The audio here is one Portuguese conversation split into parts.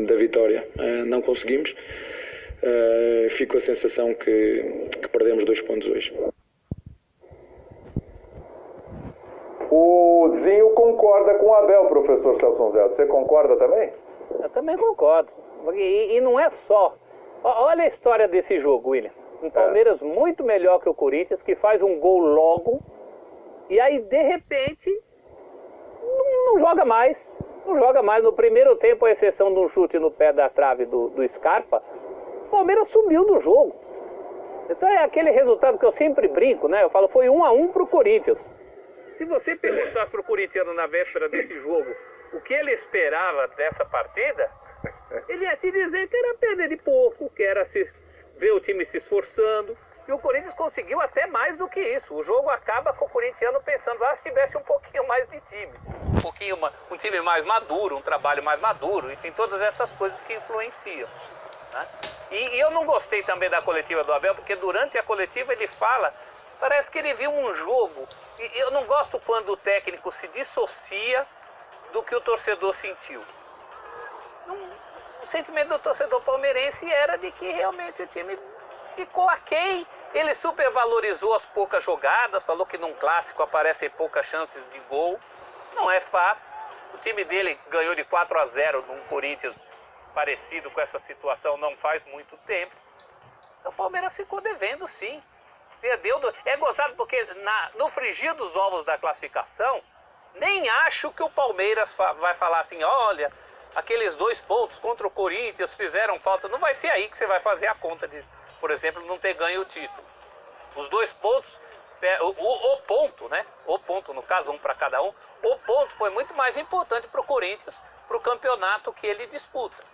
da vitória. Não conseguimos. Fico com a sensação que perdemos 2 pontos hoje. O Zinho concorda com o Abel, professor Celso Zé. Você concorda também? Eu também concordo. E não é só. Olha a história desse jogo, William. Um Palmeiras muito melhor que o Corinthians, que faz um gol logo, e aí, de repente, não joga mais. Não joga mais. No primeiro tempo, à exceção de um chute no pé da trave do Scarpa, o Palmeiras sumiu do jogo. Então é aquele resultado que eu sempre brinco, né? Eu falo, foi 1-1 pro Corinthians. Se você perguntasse pro corintiano na véspera desse jogo o que ele esperava dessa partida, ele ia te dizer que era perder de pouco, que era ver o time se esforçando. E o Corinthians conseguiu até mais do que isso. O jogo acaba com o corintiano pensando, se tivesse um pouquinho mais de time. Um time mais maduro, um trabalho mais maduro, enfim, todas essas coisas que influenciam, né? E eu não gostei também da coletiva do Abel, porque durante a coletiva ele fala, parece que ele viu um jogo. E eu não gosto quando o técnico se dissocia do que o torcedor sentiu. O sentimento do torcedor palmeirense era de que realmente o time ficou aquém. Ele supervalorizou as poucas jogadas, falou que num clássico aparecem poucas chances de gol. Não é fato. O time dele ganhou de 4-0 num Corinthians parecido com essa situação não faz muito tempo. Então o Palmeiras ficou devendo, sim. Perdeu. É gozado porque no frigir dos ovos da classificação, nem acho que o Palmeiras vai falar assim, olha, aqueles 2 pontos contra o Corinthians fizeram falta. Não vai ser aí que você vai fazer a conta de, por exemplo, não ter ganho o título. Os 2 pontos, o ponto, né? O ponto, no caso, um para cada um. O ponto foi muito mais importante para o Corinthians, para o campeonato que ele disputa.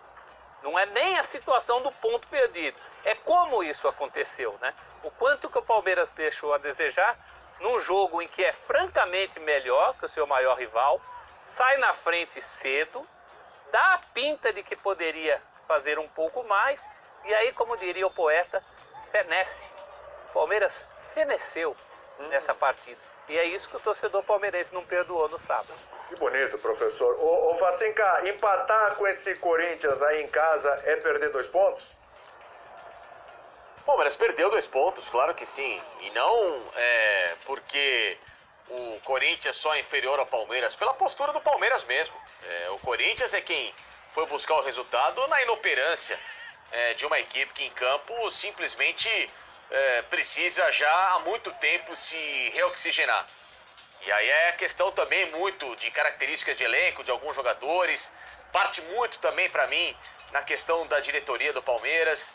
Não é nem a situação do ponto perdido. É como isso aconteceu, né? O quanto que o Palmeiras deixou a desejar num jogo em que é francamente melhor que o seu maior rival, sai na frente cedo, dá a pinta de que poderia fazer um pouco mais, e aí, como diria o poeta, fenece. O Palmeiras feneceu nessa partida. E é isso que o torcedor palmeirense não perdoou no sábado. Que bonito, professor. Ô Facinca, empatar com esse Corinthians aí em casa é perder 2 pontos? O Palmeiras perdeu 2 pontos, claro que sim. E não porque o Corinthians só é inferior ao Palmeiras, pela postura do Palmeiras mesmo. O Corinthians é quem foi buscar o resultado na inoperância de uma equipe que em campo simplesmente precisa já há muito tempo se reoxigenar. E aí é questão também muito de características de elenco, de alguns jogadores. Parte muito também para mim na questão da diretoria do Palmeiras,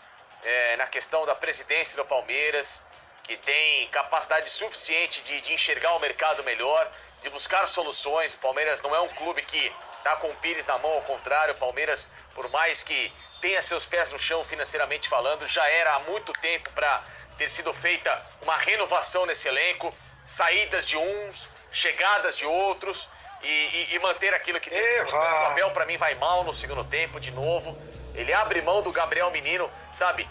na questão da presidência do Palmeiras, que tem capacidade suficiente de enxergar o mercado melhor, de buscar soluções. O Palmeiras não é um clube que está com o Pires na mão, ao contrário. O Palmeiras, por mais que tenha seus pés no chão financeiramente falando, já era há muito tempo para ter sido feita uma renovação nesse elenco, saídas de uns, chegadas de outros e manter aquilo que tem. O Abel, para mim, vai mal no segundo tempo de novo. Ele abre mão do Gabriel Menino, sabe?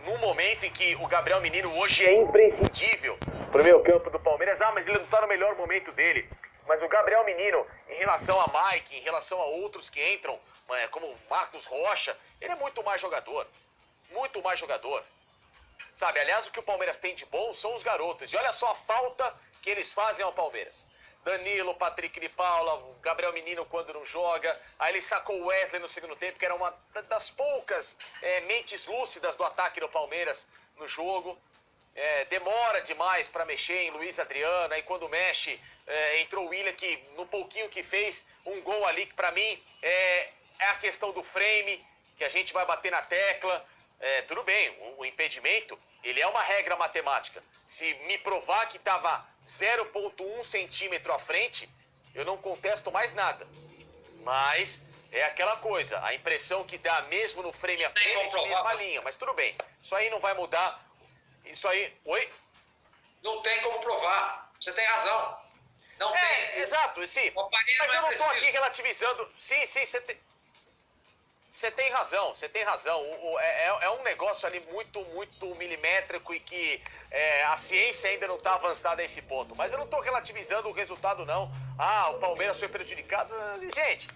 No momento em que o Gabriel Menino hoje é imprescindível pro meio campo do Palmeiras. Mas ele não tá no melhor momento dele. Mas o Gabriel Menino, em relação a Mike, em relação a outros que entram, como o Marcos Rocha, ele é muito mais jogador. Muito mais jogador. Sabe, aliás, o que o Palmeiras tem de bom são os garotos. E olha só a falta que eles fazem ao Palmeiras. Danilo, Patrick de Paula, o Gabriel Menino quando não joga. Aí ele sacou o Wesley no segundo tempo, que era uma das poucas mentes lúcidas do ataque do Palmeiras no jogo. Demora demais para mexer em Luiz Adriano. Aí quando mexe, entrou o William, que no pouquinho que fez, um gol ali que para mim é a questão do frame, que a gente vai bater na tecla. Tudo bem, o impedimento, ele é uma regra matemática. Se me provar que estava 0,1 centímetro à frente, eu não contesto mais nada. Mas é aquela coisa, a impressão que dá mesmo no frame à frente é de mesma linha. Mas tudo bem, isso aí não vai mudar. Isso aí... Oi? Não tem como provar, você tem razão. Não tem. Exato, sim. Mas eu não estou aqui relativizando. Sim, você tem... Você tem razão, você tem razão. É um negócio ali muito milimétrico e que a ciência ainda não está avançada a esse ponto. Mas eu não estou relativizando o resultado, não. O Palmeiras foi prejudicado. Gente,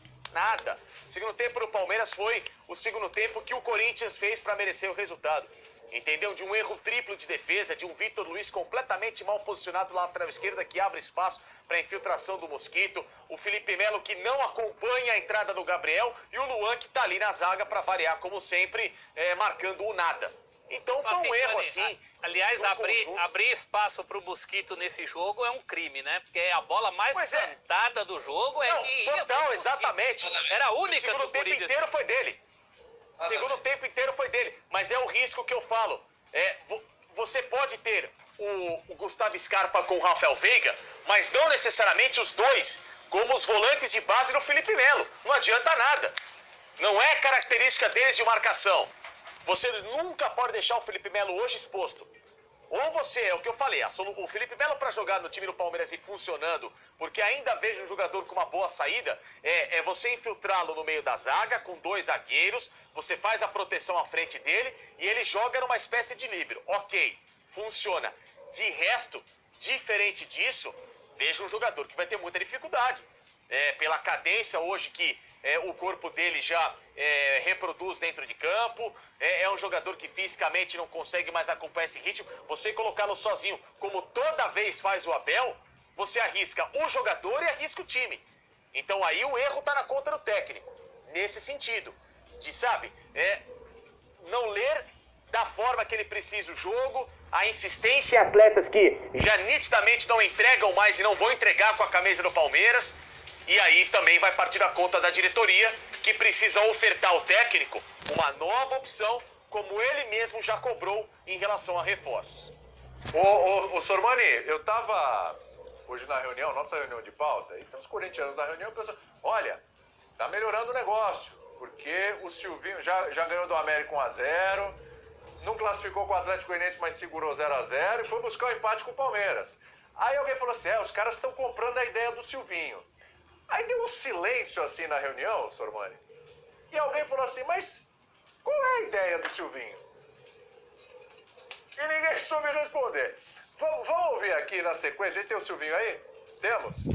nada. O segundo tempo do Palmeiras foi o segundo tempo que o Corinthians fez para merecer o resultado. Entendeu? De um erro triplo de defesa, de um Vitor Luiz completamente mal posicionado lá na lateral esquerda, que abre espaço para infiltração do Mosquito. O Felipe Melo, que não acompanha a entrada do Gabriel. E o Luan, que tá ali na zaga para variar, como sempre, marcando o nada. Então foi um erro assim. Aliás, abrir espaço pro Mosquito nesse jogo é um crime, né? Porque a bola mais cantada do jogo não, que total, exatamente. Era a única. O segundo tempo inteiro foi dele. Segundo tempo inteiro foi dele. Mas é o risco que eu falo. Você pode ter o Gustavo Scarpa com o Rafael Veiga, mas não necessariamente os dois como os volantes de base do Felipe Melo. Não adianta nada. Não é característica deles de marcação. Você nunca pode deixar o Felipe Melo hoje exposto. Ou você, é o que eu falei, o Felipe Melo para jogar no time do Palmeiras e funcionando, porque ainda vejo um jogador com uma boa saída, é você infiltrá-lo no meio da zaga, com 2 zagueiros, você faz a proteção à frente dele e ele joga numa espécie de líbero. Ok, funciona. De resto, diferente disso, vejo um jogador que vai ter muita dificuldade. Pela cadência hoje que o corpo dele já reproduz dentro de campo, é um jogador que fisicamente não consegue mais acompanhar esse ritmo. Você colocá-lo sozinho, como toda vez faz o Abel, você arrisca o jogador e arrisca o time. Então aí o erro tá na conta do técnico, nesse sentido, de, sabe, não ler da forma que ele precisa o jogo, a insistência em atletas que já nitidamente não entregam mais e não vão entregar com a camisa do Palmeiras. E aí também vai partir da conta da diretoria, que precisa ofertar ao técnico uma nova opção, como ele mesmo já cobrou em relação a reforços. Ô Sormani, eu tava hoje na reunião, nossa reunião de pauta, e tem os corintianos na reunião, pensando, olha, tá melhorando o negócio, porque o Silvinho já ganhou do América 1-0, não classificou com o Atlético Goianiense, mas segurou 0-0 e foi buscar o empate com o Palmeiras. Aí alguém falou assim, os caras estão comprando a ideia do Silvinho. Aí deu um silêncio assim na reunião, Sormani. E alguém falou assim, mas qual é a ideia do Silvinho? E ninguém soube responder. Vamos ouvir aqui na sequência. A gente tem o Silvinho aí? Temos?